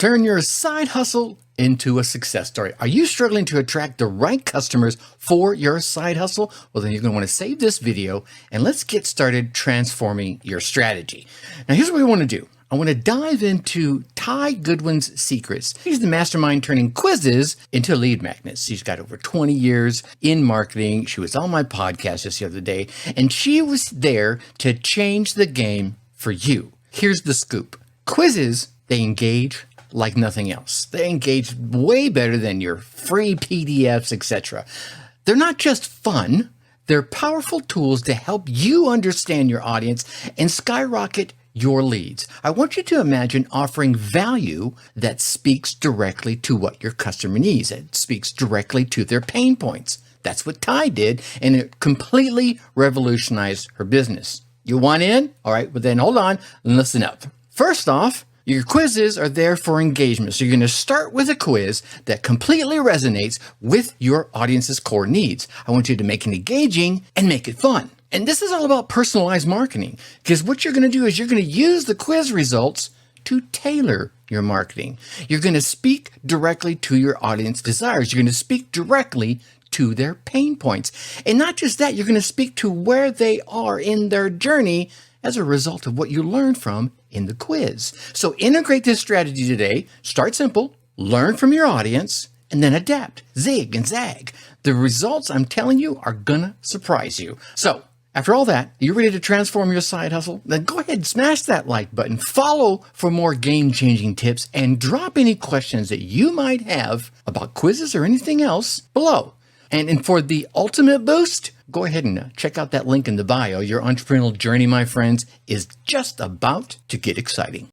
Turn your side hustle into a success story. Are you struggling to attract the right customers for your side hustle? Well, then you're going to want to save this video and let's get started transforming your strategy. Now, here's what we want to do. I want to dive into Ty Goodwin's secrets. He's the mastermind turning quizzes into lead magnets. She's got over 20 years in marketing. She was on my podcast just the other day, and she was there to change the game for you. Here's the scoop. Quizzes, they engage like nothing else. They engage way better than your free PDFs, etc. They're not just fun. They're powerful tools to help you understand your audience and skyrocket your leads. I want you to imagine offering value that speaks directly to what your customer needs. It speaks directly to their pain points. That's what Ty did, and it completely revolutionized her business. You want in? All right, but then hold on and listen up. First off, your quizzes are there for engagement. So you're going to start with a quiz that completely resonates with your audience's core needs. I want you to make it engaging and make it fun. And this is all about personalized marketing, because what you're going to do is you're going to use the quiz results to tailor your marketing. You're going to speak directly to your audience desires. You're going to speak directly to their pain points. And not just that, you're going to speak to where they are in their journey as a result of what you learned from in the quiz. So integrate this strategy today. Start simple, learn from your audience, and then adapt, zig and zag. The results, I'm telling you, are gonna surprise you. So after all that, are you ready to transform your side hustle? Then go ahead and smash that like button, follow for more game-changing tips, and drop any questions that you might have about quizzes or anything else below. And for the ultimate boost, go ahead and check out that link in the bio. Your entrepreneurial journey, my friends, is just about to get exciting.